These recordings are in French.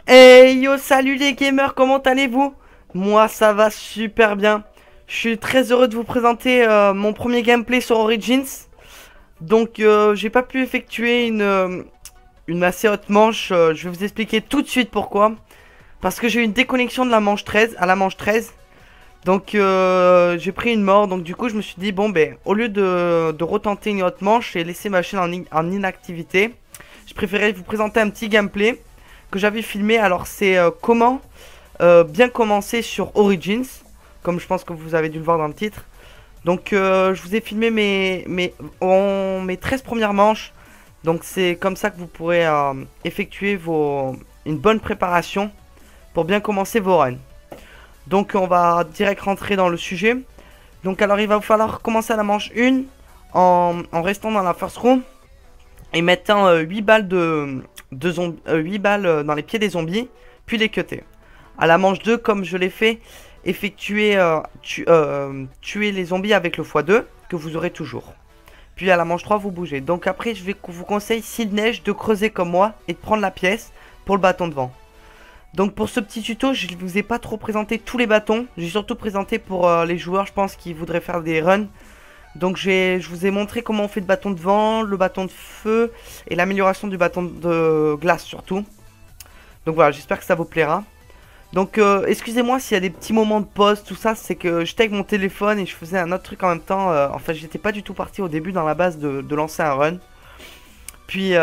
Hey yo, salut les gamers, comment allez-vous? Moi ça va super bien. Je suis très heureux de vous présenter mon premier gameplay sur Origins. Donc j'ai pas pu effectuer une assez haute manche. Je vais vous expliquer tout de suite pourquoi. Parce que j'ai eu une déconnexion de la manche 13 à la manche 13. Donc j'ai pris une mort. Donc du coup je me suis dit bon ben au lieu de retenter une haute manche et laisser ma chaîne en inactivité, je préférais vous présenter un petit gameplay que j'avais filmé. Alors c'est comment bien commencer sur Origins, comme je pense que vous avez dû le voir dans le titre. Donc je vous ai filmé mes 13 premières manches. Donc c'est comme ça que vous pourrez effectuer une bonne préparation pour bien commencer vos runs. Donc on va direct rentrer dans le sujet. Donc alors il va vous falloir commencer à la manche 1 en restant dans la first room et mettant 8 balles de 8 balles dans les pieds des zombies, puis les cutter. À la manche 2, comme je l'ai fait, effectuer tuer les zombies avec le x2 que vous aurez toujours. Puis à la manche 3, vous bougez. Donc après, je vous conseille, s'il neige, de creuser comme moi et de prendre la pièce pour le bâton de vent. Donc pour ce petit tuto, je ne vous ai pas trop présenté tous les bâtons. J'ai surtout présenté pour les joueurs, je pense, qui voudraient faire des runs. Donc je vous ai montré comment on fait le bâton de vent, le bâton de feu et l'amélioration du bâton de glace surtout. Donc voilà, j'espère que ça vous plaira. Donc excusez-moi s'il y a des petits moments de pause, tout ça, c'est que j'étais avec mon téléphone et je faisais un autre truc en même temps. Enfin, j'étais pas du tout parti au début dans la base de lancer un run. Puis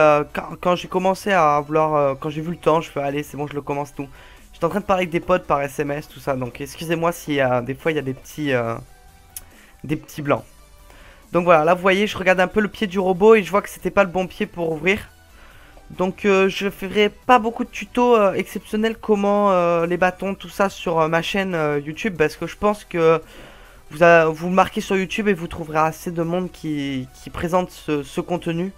quand j'ai commencé à vouloir, quand j'ai vu le temps, je fais allez, c'est bon, je le commence tout. J'étais en train de parler avec des potes par SMS, tout ça. Donc excusez-moi si des fois il y a des petits blancs. Donc voilà, là vous voyez, je regarde un peu le pied du robot et je vois que c'était pas le bon pied pour ouvrir. Donc je ferai pas beaucoup de tutos exceptionnels comment les bâtons, tout ça sur ma chaîne YouTube. Parce que je pense que vous marquez sur YouTube et vous trouverez assez de monde qui présente ce contenu.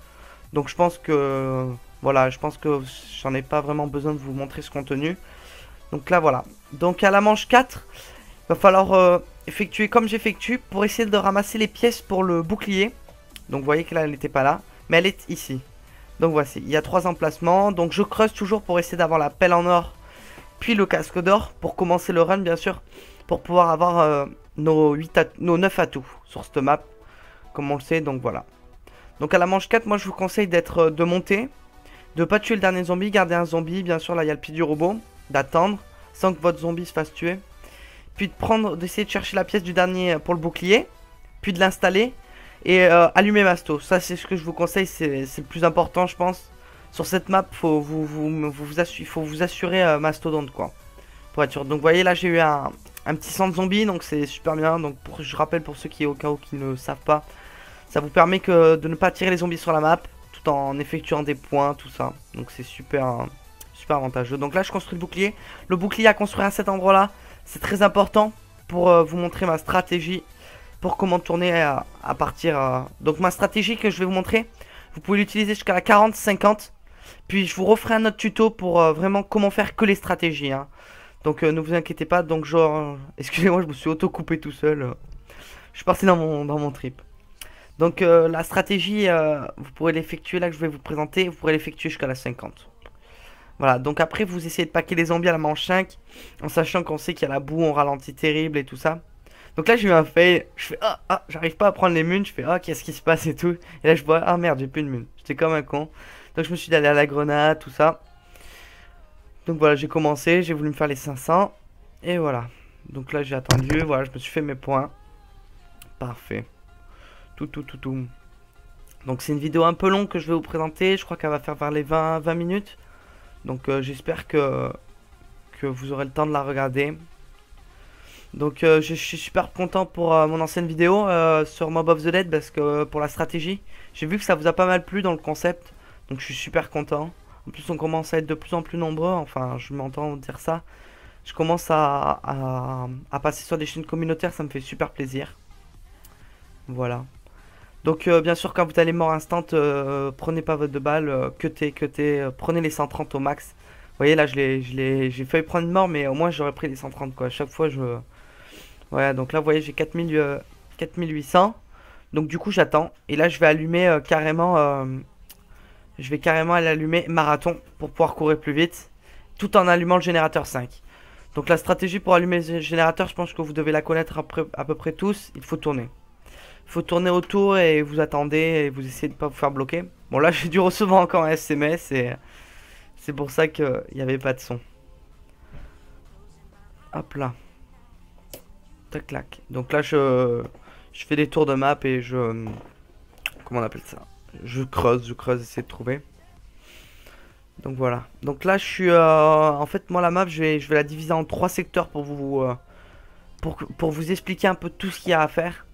Donc je pense que voilà, je pense que j'en ai pas vraiment besoin de vous montrer ce contenu. Donc là voilà. Donc à la manche 4, il va falloir effectuer comme j'effectue pour essayer de ramasser les pièces pour le bouclier. Donc vous voyez que là elle n'était pas là, mais elle est ici. Donc voici, il y a 3 emplacements. Donc je creuse toujours pour essayer d'avoir la pelle en or, puis le casque d'or pour commencer le run bien sûr, pour pouvoir avoir nos 9 atouts sur cette map, comme on le sait. Donc voilà. Donc à la manche 4, moi je vous conseille de monter, de pas tuer le dernier zombie, garder un zombie, bien sûr là il y a le pied du robot, d'attendre sans que votre zombie se fasse tuer. Puis d'essayer de chercher la pièce du dernier pour le bouclier, puis de l'installer et allumer Masto. Ça c'est ce que je vous conseille, c'est le plus important je pense. Sur cette map, faut vous assurer Mastodonte quoi, pour être sûr. Donc vous voyez là j'ai eu un petit centre zombie, donc c'est super bien. Donc je rappelle pour ceux qui au cas où qui ne savent pas, ça vous permet de ne pas tirer les zombies sur la map tout en effectuant des points, tout ça. Donc c'est super, super avantageux. Donc là je construis le bouclier. Le bouclier à construire à cet endroit là, c'est très important pour vous montrer ma stratégie pour comment tourner à partir. Donc ma stratégie que je vais vous montrer, vous pouvez l'utiliser jusqu'à la 40-50. Puis je vous referai un autre tuto pour vraiment comment faire que les stratégies. Hein. Donc ne vous inquiétez pas. Donc genre, excusez-moi, je me suis auto-coupé tout seul. Je suis parti dans mon trip. Donc la stratégie, vous pourrez l'effectuer là que je vais vous présenter. Vous pourrez l'effectuer jusqu'à la 50. Voilà, donc après vous essayez de paquer les zombies à la manche 5. En sachant qu'on sait qu'il y a la boue, on ralentit terrible et tout ça. Donc là j'ai eu un fail, je fais j'arrive pas à prendre les munes, je fais qu'est-ce qui se passe et tout. Et là je vois merde j'ai plus de munes, j'étais comme un con. Donc je me suis dit d'aller à la grenade, tout ça. Donc voilà j'ai commencé, j'ai voulu me faire les 500. Et voilà. Donc là j'ai attendu, voilà je me suis fait mes points. Parfait. Tout. Donc c'est une vidéo un peu longue que je vais vous présenter, je crois qu'elle va faire vers les 20 minutes. Donc j'espère que vous aurez le temps de la regarder. Donc je suis super content pour mon ancienne vidéo sur Mob of the Dead parce que pour la stratégie, j'ai vu que ça vous a pas mal plu dans le concept. Donc je suis super content. En plus on commence à être de plus en plus nombreux, enfin je m'entends dire ça. Je commence à passer sur des chaînes communautaires, ça me fait super plaisir. Voilà. Donc bien sûr quand vous allez mort instant, prenez pas votre 2 balles, cuttez, prenez les 130 au max. Vous voyez là j'ai failli prendre une mort mais au moins j'aurais pris les 130 quoi. À chaque fois je... Voilà, donc là vous voyez j'ai 4800. Donc du coup j'attends. Et là je vais allumer carrément... je vais carrément aller allumer marathon pour pouvoir courir plus vite. tout en allumant le générateur 5. Donc la stratégie pour allumer le générateur, je pense que vous devez la connaître à peu près tous. Il faut tourner. Il faut tourner autour et vous attendez et vous essayez de ne pas vous faire bloquer. Bon là j'ai dû recevoir encore un SMS et c'est pour ça qu'il n'y avait pas de son. Hop là. Tac clac. Donc là je fais des tours de map et je... Comment on appelle ça? Je creuse, essayer de trouver. Donc voilà. Donc là je suis... en fait moi la map je vais la diviser en 3 secteurs pour vous expliquer un peu tout ce qu'il y a à faire.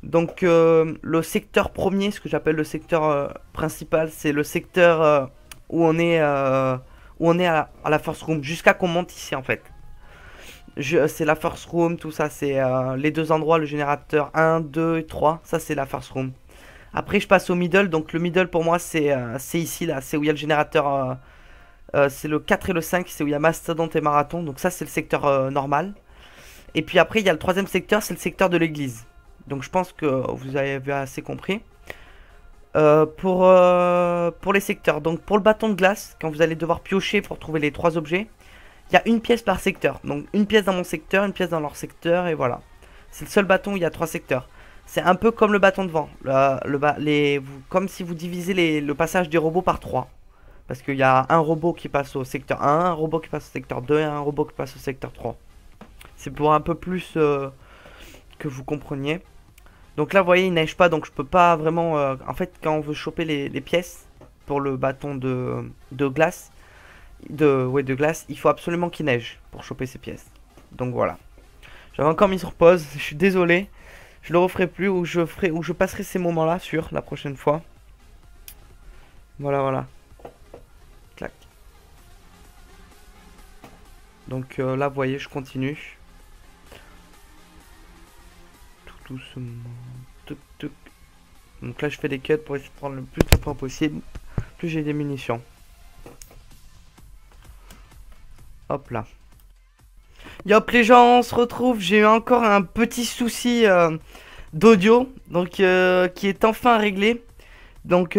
Donc le secteur premier, ce que j'appelle le secteur principal, c'est le secteur où on est à la first room, jusqu'à qu'on monte ici en fait. C'est la first room, tout ça, c'est les deux endroits, le générateur 1, 2 et 3, ça c'est la first room. Après je passe au middle, donc le middle pour moi c'est ici là, c'est où il y a le générateur, c'est le 4 et le 5, c'est où il y a Mastodonte et Marathon, donc ça c'est le secteur normal. Et puis après il y a le troisième secteur, c'est le secteur de l'église. Donc je pense que vous avez assez compris. Pour les secteurs, donc pour le bâton de glace, quand vous allez devoir piocher pour trouver les 3 objets, il y a une pièce par secteur. Donc une pièce dans mon secteur, une pièce dans leur secteur et voilà. C'est le seul bâton où il y a 3 secteurs. C'est un peu comme le bâton de vent. Comme si vous divisez le passage des robots par 3. Parce qu'il y a un robot qui passe au secteur 1, un robot qui passe au secteur 2 et un robot qui passe au secteur 3. C'est pour un peu plus que vous compreniez. Donc là vous voyez il neige pas, donc je peux pas vraiment... en fait quand on veut choper les pièces pour le bâton de glace, de glace, il faut absolument qu'il neige pour choper ces pièces. Donc voilà. J'avais encore mis sur pause, je suis désolé. Je le referai plus, ou je passerai ces moments là sur la prochaine fois. Voilà voilà. Clac. Donc là vous voyez je continue. Tout doucement. Tuc, tuc. Donc là je fais des cuts pour essayer de prendre le plus de points possible. Plus j'ai des munitions. Hop là. Yop les gens, on se retrouve. J'ai eu encore un petit souci d'audio. Donc qui est enfin réglé. Donc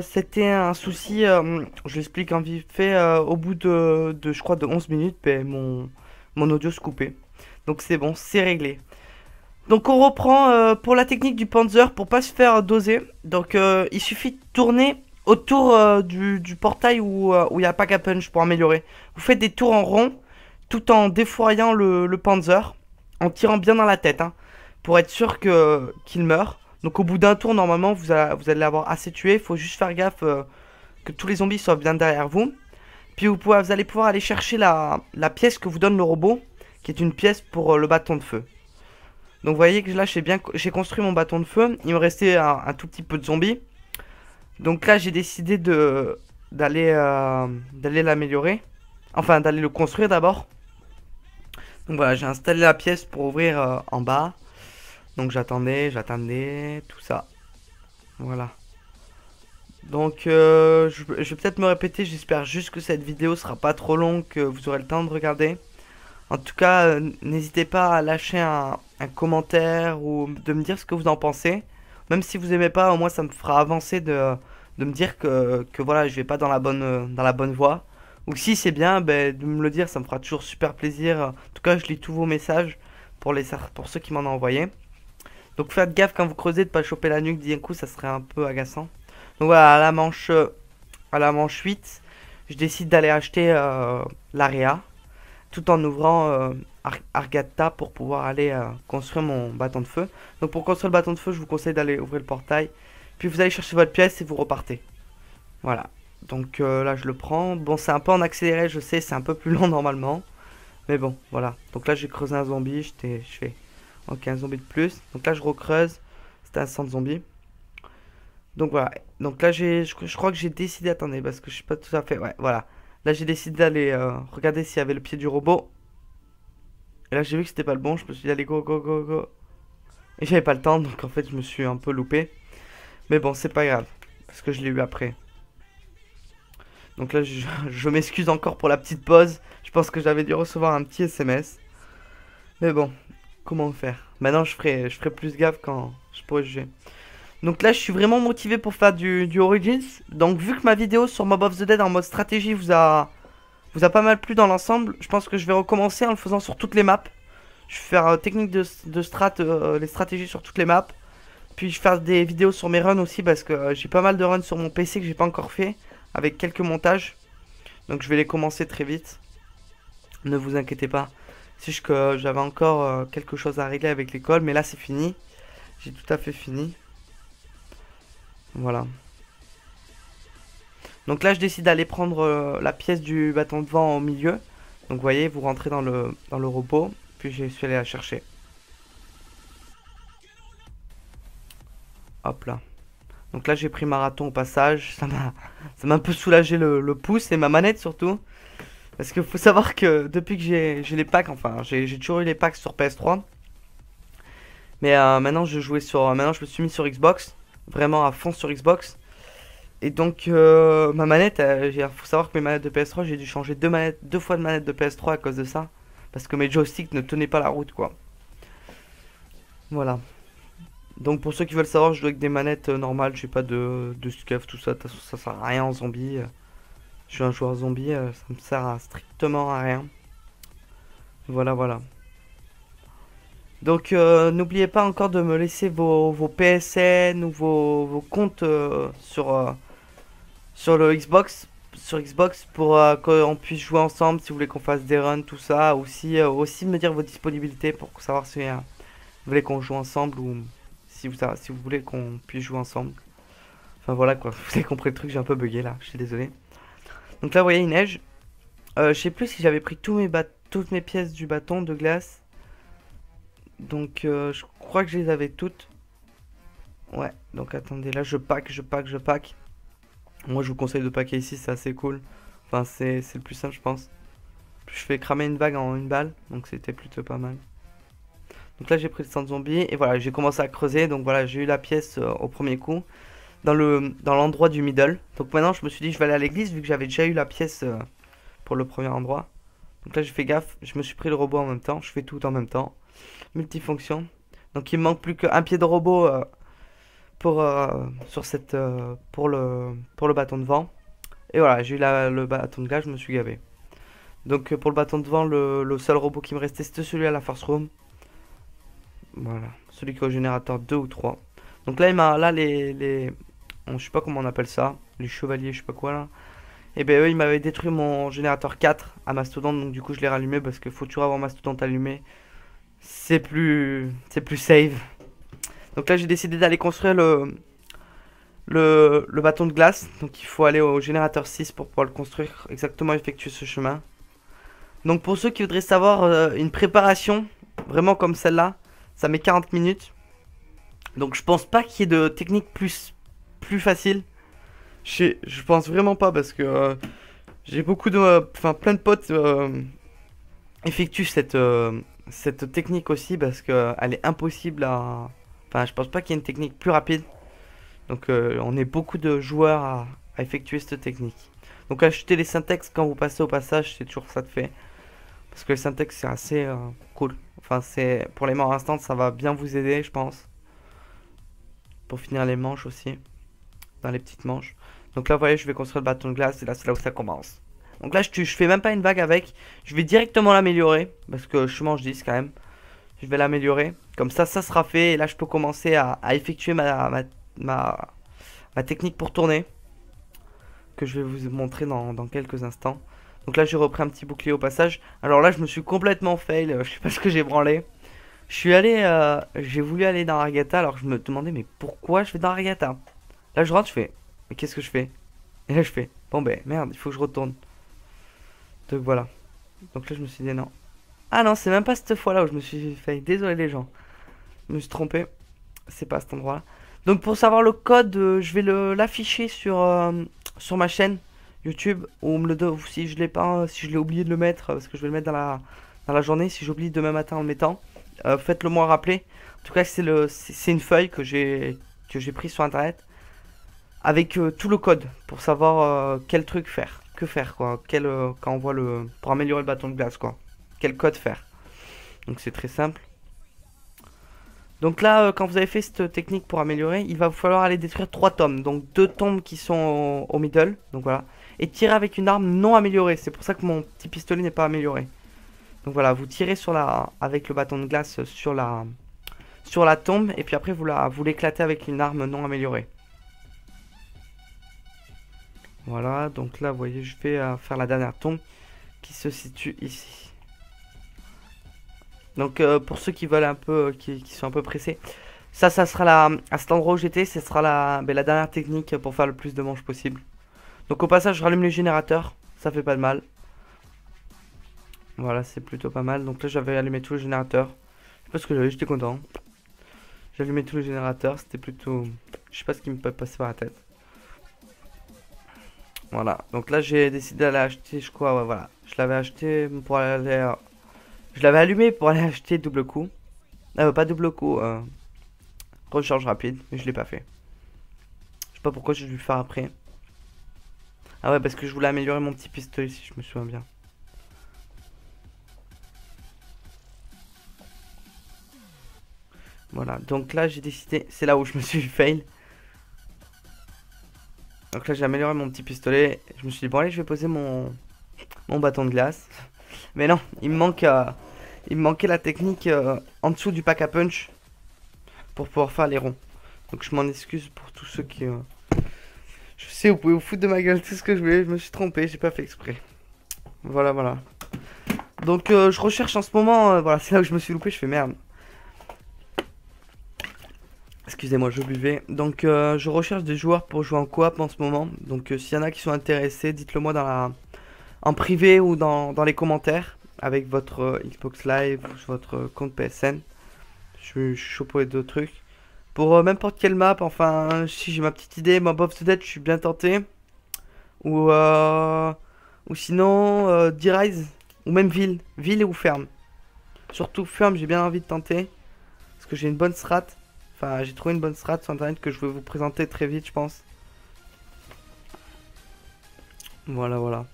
c'était un souci, je l'explique en vite fait, au bout je crois de 11 minutes, ben, mon audio se coupait. Donc c'est bon, c'est réglé. Donc on reprend pour la technique du Panzer pour pas se faire doser. Donc il suffit de tourner autour du portail où il n'y a pas qu'à punch pour améliorer. Vous faites des tours en rond tout en défouraillant le Panzer, en tirant bien dans la tête, hein, pour être sûr qu'il meurt. Donc au bout d'un tour normalement vous allez l'avoir assez tué. Il faut juste faire gaffe que tous les zombies soient bien derrière vous. Puis vous allez pouvoir aller chercher la pièce que vous donne le robot, qui est une pièce pour le bâton de feu. Donc vous voyez que là j'ai construit mon bâton de feu. Il me restait un tout petit peu de zombies. Donc là j'ai décidé d'aller l'améliorer. Enfin d'aller le construire d'abord. Donc voilà, j'ai installé la pièce pour ouvrir en bas. Donc j'attendais, tout ça. Voilà. Donc je vais peut-être me répéter, j'espère juste que cette vidéo sera pas trop longue, que vous aurez le temps de regarder. En tout cas, n'hésitez pas à lâcher un commentaire ou de me dire ce que vous en pensez. Même si vous aimez pas, au moins ça me fera avancer de me dire que voilà, je vais pas dans la bonne voie. Ou si c'est bien, ben, de me le dire, ça me fera toujours super plaisir. En tout cas, je lis tous vos messages pour ceux qui m'en ont envoyé. Donc faites gaffe quand vous creusez de pas choper la nuque d'un coup, ça serait un peu agaçant. Donc voilà, à la manche 8, je décide d'aller acheter l'AREA. Tout en ouvrant Argata pour pouvoir aller construire mon bâton de feu. Donc pour construire le bâton de feu, je vous conseille d'aller ouvrir le portail. Puis vous allez chercher votre pièce et vous repartez. Voilà. Donc là je le prends. Bon c'est un peu en accéléré, je sais, c'est un peu plus long normalement. Mais bon, voilà. Donc là j'ai creusé un zombie, je fais... Ok, un zombie de plus. Donc là je recreuse. C'était un centre zombie. Donc voilà. Donc là je crois que j'ai décidé... Attendez, parce que je suis pas tout à fait... Ouais, voilà. Là j'ai décidé d'aller regarder s'il y avait le pied du robot. Et là j'ai vu que c'était pas le bon. Je me suis dit allez go go go go. Et j'avais pas le temps, donc en fait je me suis un peu loupé. Mais bon c'est pas grave. Parce que je l'ai eu après. Donc là je m'excuse encore pour la petite pause. Je pense que j'avais dû recevoir un petit SMS. Mais bon, comment faire? Maintenant je ferai plus gaffe quand je pourrai juger. Donc là je suis vraiment motivé pour faire du Origins. Donc vu que ma vidéo sur Mob of the Dead en mode stratégie vous a vous a pas mal plu dans l'ensemble, je pense que je vais recommencer en le faisant sur toutes les maps. Je vais faire technique de strat, les stratégies sur toutes les maps. Puis je vais faire des vidéos sur mes runs aussi parce que j'ai pas mal de runs sur mon PC que j'ai pas encore fait. Avec quelques montages. Donc je vais les commencer très vite. Ne vous inquiétez pas. C'est juste que j'avais encore quelque chose à régler avec l'école. Mais là c'est fini. J'ai tout à fait fini. Voilà. Donc là je décide d'aller prendre la pièce du bâton de vent au milieu. Donc vous voyez, vous rentrez dans le robot. Puis je suis allé la chercher. Hop là. Donc là j'ai pris marathon au passage. Ça m'a un peu soulagé le pouce et ma manette surtout. Parce qu'il faut savoir que depuis que j'ai les packs, enfin j'ai toujours eu les packs sur PS3. Mais maintenant maintenant je me suis mis sur Xbox. Vraiment à fond sur Xbox. Et donc ma manette, il faut savoir que mes manettes de PS3, j'ai dû changer deux fois de manette de PS3 à cause de ça. Parce que mes joysticks ne tenaient pas la route quoi. Voilà. Donc pour ceux qui veulent savoir, je joue avec des manettes normales, j'ai pas de scuff, tout ça, ça sert à rien en zombie. Je suis un joueur zombie, ça me sert strictement à rien. Voilà, voilà. Donc n'oubliez pas encore de me laisser vos PSN ou vos comptes sur le Xbox, pour qu'on puisse jouer ensemble si vous voulez qu'on fasse des runs, tout ça. Aussi me dire vos disponibilités pour savoir si vous voulez qu'on joue ensemble ou si vous voulez qu'on puisse jouer ensemble. Enfin voilà quoi, vous avez compris le truc, j'ai un peu bugué là, je suis désolé. Donc là vous voyez il neige. Je sais plus si j'avais pris toutes mes pièces du bâton de glace. Donc je crois que je les avais toutes. Ouais, donc attendez, là je pack. Moi je vous conseille de packer ici, c'est assez cool. Enfin c'est le plus simple je pense. Je fais cramer une vague en une balle, donc c'était plutôt pas mal. Donc là j'ai pris le sang de zombie et voilà j'ai commencé à creuser. Donc voilà j'ai eu la pièce au premier coup dans l'endroit du middle. Donc maintenant je me suis dit je vais aller à l'église vu que j'avais déjà eu la pièce pour le premier endroit. Donc là j'ai fait gaffe, je me suis pris le robot en même temps, je fais tout en même temps. Multifonction. Donc il me manque plus qu'un pied de robot pour le bâton de vent. Et voilà j'ai eu le bâton de glace, je me suis gavé. Donc pour le bâton de vent le seul robot qui me restait c'était celui à la force room. Voilà, celui qui est au générateur 2 ou 3. Donc là, je sais pas comment on appelle ça, les chevaliers, je sais pas quoi là. Et ben eux, ils m'avaient détruit mon générateur 4 à Mastodonte, donc du coup, je l'ai rallumé parce qu'il faut toujours avoir Mastodonte allumé. C'est plus safe. Donc là, j'ai décidé d'aller construire le bâton de glace. Donc il faut aller au générateur 6 pour pouvoir le construire, exactement effectuer ce chemin. Donc pour ceux qui voudraient savoir une préparation, vraiment comme celle-là, ça met 40 minutes. Donc je pense pas qu'il y ait de technique plus facile. Je pense vraiment pas parce que j'ai beaucoup de... Enfin plein de potes effectuent cette technique aussi parce qu'elle est impossible à... Enfin je pense pas qu'il y ait une technique plus rapide. Donc on est beaucoup de joueurs à effectuer cette technique. Donc acheter les syntaxes quand vous passez au passage, c'est toujours ça de fait. Parce que le syntaxe c'est assez cool. Enfin c'est pour les morts instantes ça va bien vous aider je pense. Pour finir les manches aussi. Dans les petites manches. Donc là vous voyez je vais construire le bâton de glace et là c'est là où ça commence. Donc là je fais même pas une vague avec. Je vais directement l'améliorer. Parce que je mange 10 quand même. Je vais l'améliorer. Comme ça sera fait. Et là je peux commencer à effectuer ma technique pour tourner. Que je vais vous montrer dans quelques instants. Donc là j'ai repris un petit bouclier au passage. Alors là je me suis complètement fail. Je sais pas ce que j'ai branlé. J'ai voulu aller dans Argata alors que je me demandais mais pourquoi je vais dans Argata. Là je rentre, je fais mais qu'est-ce que je fais. Et là je fais bon ben merde il faut que je retourne. Donc voilà. Donc là je me suis dit non. Ah non c'est même pas cette fois là où je me suis fail. Désolé les gens. Je me suis trompé. C'est pas cet endroit là. Donc pour savoir le code je vais l'afficher sur ma chaîne YouTube ou si je l'ai pas, si je l'ai oublié de le mettre parce que je vais le mettre dans la journée. Si j'oublie demain matin en le mettant, faites-le moi rappeler. En tout cas c'est une feuille que j'ai pris sur internet avec tout le code pour savoir quel truc faire, que faire quoi, quand on voit pour améliorer le bâton de glace quoi, quel code faire. Donc c'est très simple. Donc là quand vous avez fait cette technique pour améliorer, il va vous falloir aller détruire 3 tomes. Donc 2 tombes qui sont au middle, donc voilà. et tirer avec une arme non améliorée. C'est pour ça que mon petit pistolet n'est pas amélioré. Donc voilà, vous tirez avec le bâton de glace sur la tombe et puis après vous l'éclatez avec une arme non améliorée. Voilà, donc là vous voyez je vais faire la dernière tombe qui se situe ici. Donc pour ceux qui veulent un peu, qui sont un peu pressés, ça sera à cet endroit où j'étais, ce sera la dernière technique pour faire le plus de manches possible. Donc au passage je rallume le générateur, ça fait pas de mal. Voilà, c'est plutôt pas mal. Donc là j'avais allumé tous les générateurs. Je sais pas ce que j'avais, j'étais content. J'ai allumé tous les générateurs, c'était plutôt... Je sais pas ce qui me peut passer par la tête. Voilà, donc là j'ai décidé d'aller acheter, je crois, ouais, voilà. Je l'avais acheté pour aller... Je l'avais allumé pour aller acheter double coup. Pas double coup, recharge rapide, mais je l'ai pas fait. Je sais pas pourquoi j'ai dû le faire après. Ah ouais, parce que je voulais améliorer mon petit pistolet si je me souviens bien. Voilà, donc là j'ai décidé, c'est là où je me suis fail. Donc là j'ai amélioré mon petit pistolet. Je me suis dit bon allez je vais poser mon bâton de glace. Mais non, il me manquait la technique en dessous du pack à punch pour pouvoir faire les ronds. Donc je m'en excuse pour tous ceux qui... Je sais, vous pouvez vous foutre de ma gueule tout ce que je voulais, je me suis trompé, j'ai pas fait exprès. Voilà, voilà. Donc je recherche en ce moment, voilà, c'est là où je me suis loupé, je fais merde. Excusez-moi, je buvais. Donc je recherche des joueurs pour jouer en coop en ce moment. Donc s'il y en a qui sont intéressés, dites-le moi en privé ou dans les commentaires avec votre Xbox Live ou votre compte PSN. Je suis chaud pour les deux trucs. Pour n'importe quelle map, enfin, si j'ai ma petite idée, Mob of the Dead, je suis bien tenté. Ou sinon, D-Rise, ou même ville ou ferme. Surtout ferme, j'ai bien envie de tenter. Parce que j'ai une bonne strat. Enfin, j'ai trouvé une bonne strat sur internet que je vais vous présenter très vite, je pense. Voilà, voilà.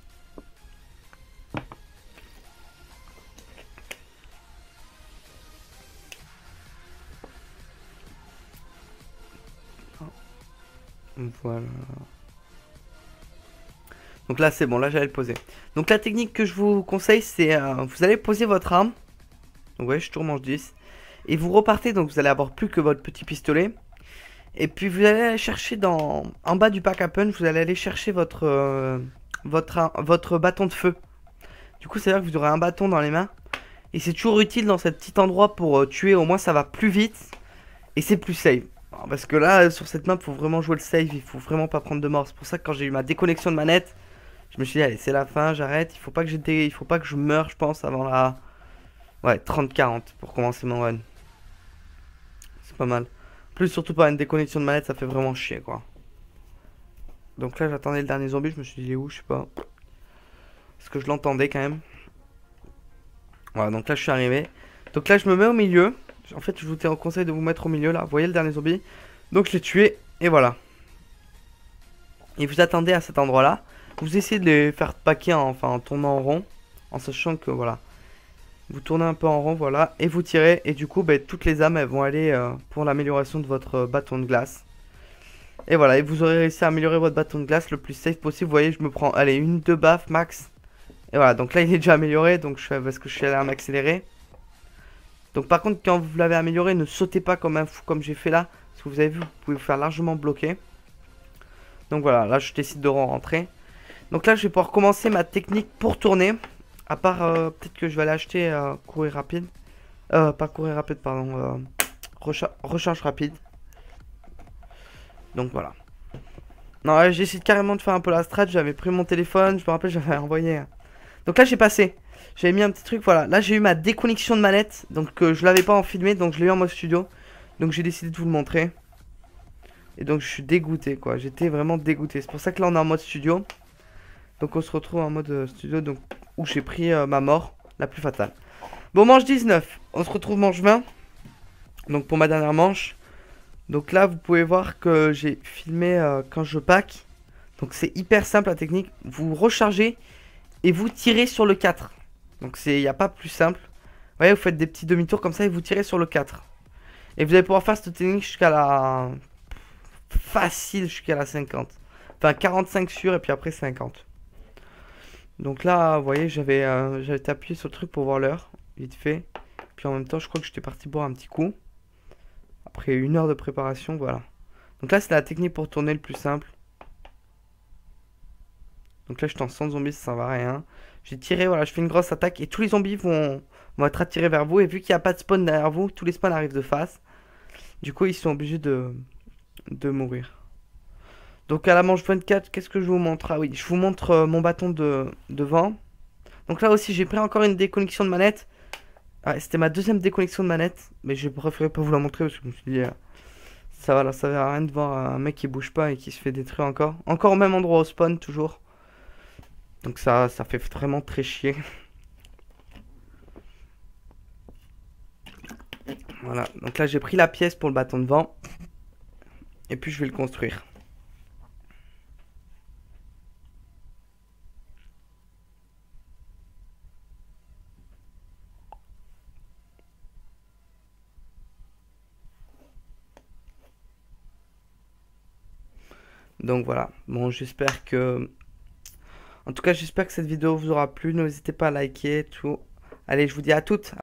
Voilà. Donc là c'est bon, là j'allais le poser. Donc la technique que je vous conseille c'est vous allez poser votre arme. Donc ouais, je tourne manche 10. Et vous repartez, donc vous allez avoir plus que votre petit pistolet. Et puis vous allez aller chercher en bas du pack à punch, vous allez aller chercher votre bâton de feu. Du coup c'est à dire que vous aurez un bâton dans les mains. Et c'est toujours utile dans ce petit endroit pour tuer, au moins ça va plus vite. Et c'est plus safe. Parce que là, sur cette map, faut vraiment jouer le save, il faut vraiment pas prendre de mort. C'est pour ça que quand j'ai eu ma déconnexion de manette, je me suis dit, allez, c'est la fin, j'arrête. Il faut pas que je meure, je pense, avant la... Ouais, 30-40 pour commencer mon run. C'est pas mal. Plus surtout par une déconnexion de manette, ça fait vraiment chier, quoi. Donc là, j'attendais le dernier zombie, je me suis dit, il est où, je sais pas. Parce que je l'entendais quand même. Voilà, donc là, je suis arrivé. Donc là, je me mets au milieu. En fait, je vous conseille de vous mettre au milieu, là. Vous voyez le dernier zombie? Donc, je l'ai tué, et voilà. Et vous attendez à cet endroit-là. Vous essayez de les faire paquer en tournant en rond. En sachant que, voilà. Vous tournez un peu en rond, voilà. Et vous tirez. Et du coup, toutes les âmes, elles vont aller pour l'amélioration de votre bâton de glace. Et voilà. Et vous aurez réussi à améliorer votre bâton de glace le plus safe possible. Vous voyez, je me prends, allez, 1-2 baffes max. Et voilà. Donc là, il est déjà amélioré. Donc, parce que je suis allé à m'accélérer. Donc par contre quand vous l'avez amélioré, ne sautez pas comme un fou comme j'ai fait là. Parce que vous avez vu, vous pouvez vous faire largement bloquer. Donc voilà, là je décide de rentrer. Donc là je vais pouvoir commencer ma technique pour tourner. À part peut-être que je vais aller acheter courir rapide. Pas courir rapide, pardon. Recharge rapide. Donc voilà. Non, là j'essaie carrément de faire un peu la strat. J'avais pris mon téléphone, je me rappelle j'avais envoyé. Donc là j'ai passé. J'avais mis un petit truc, voilà. Là, j'ai eu ma déconnexion de manette. Donc, je l'avais pas en filmé. Donc, je l'ai eu en mode studio. Donc, j'ai décidé de vous le montrer. Et donc, je suis dégoûté, quoi. J'étais vraiment dégoûté. C'est pour ça que là, on est en mode studio. Donc, on se retrouve en mode studio. Donc, où j'ai pris ma mort la plus fatale. Bon, manche 19. On se retrouve manche 20. Donc, pour ma dernière manche. Donc, là, vous pouvez voir que j'ai filmé quand je pack. Donc, c'est hyper simple la technique. Vous rechargez et vous tirez sur le 4. Donc il n'y a pas plus simple. Vous voyez, vous faites des petits demi-tours comme ça et vous tirez sur le 4. Et vous allez pouvoir faire cette technique jusqu'à la... Facile jusqu'à la 50. Enfin 45 sur et puis après 50. Donc là, vous voyez, j'avais appuyé sur le truc pour voir l'heure, vite fait. Puis en même temps, je crois que j'étais parti boire un petit coup. Après 1 heure de préparation, voilà. Donc là, c'est la technique pour tourner le plus simple. Donc là, je suis en 100 zombies, ça sert à rien. J'ai tiré, voilà, je fais une grosse attaque et tous les zombies vont être attirés vers vous. Et vu qu'il n'y a pas de spawn derrière vous, tous les spawns arrivent de face. Du coup, ils sont obligés de mourir. Donc à la manche 24, qu'est-ce que je vous montre? Ah oui, je vous montre mon bâton de vent. Donc là aussi, j'ai pris encore une déconnexion de manette. Ah, c'était ma deuxième déconnexion de manette. Mais j'ai préféré pas vous la montrer parce que je me suis dit, ça va, là, ça sert à rien de voir un mec qui bouge pas et qui se fait détruire encore. Encore au même endroit au spawn, toujours. Donc ça fait vraiment très chier. Voilà, donc là j'ai pris la pièce pour le bâton de vent. Et puis je vais le construire. Donc voilà, bon j'espère que... En tout cas j'espère que cette vidéo vous aura plu. N'hésitez pas à liker, tout. Allez, je vous dis à toutes.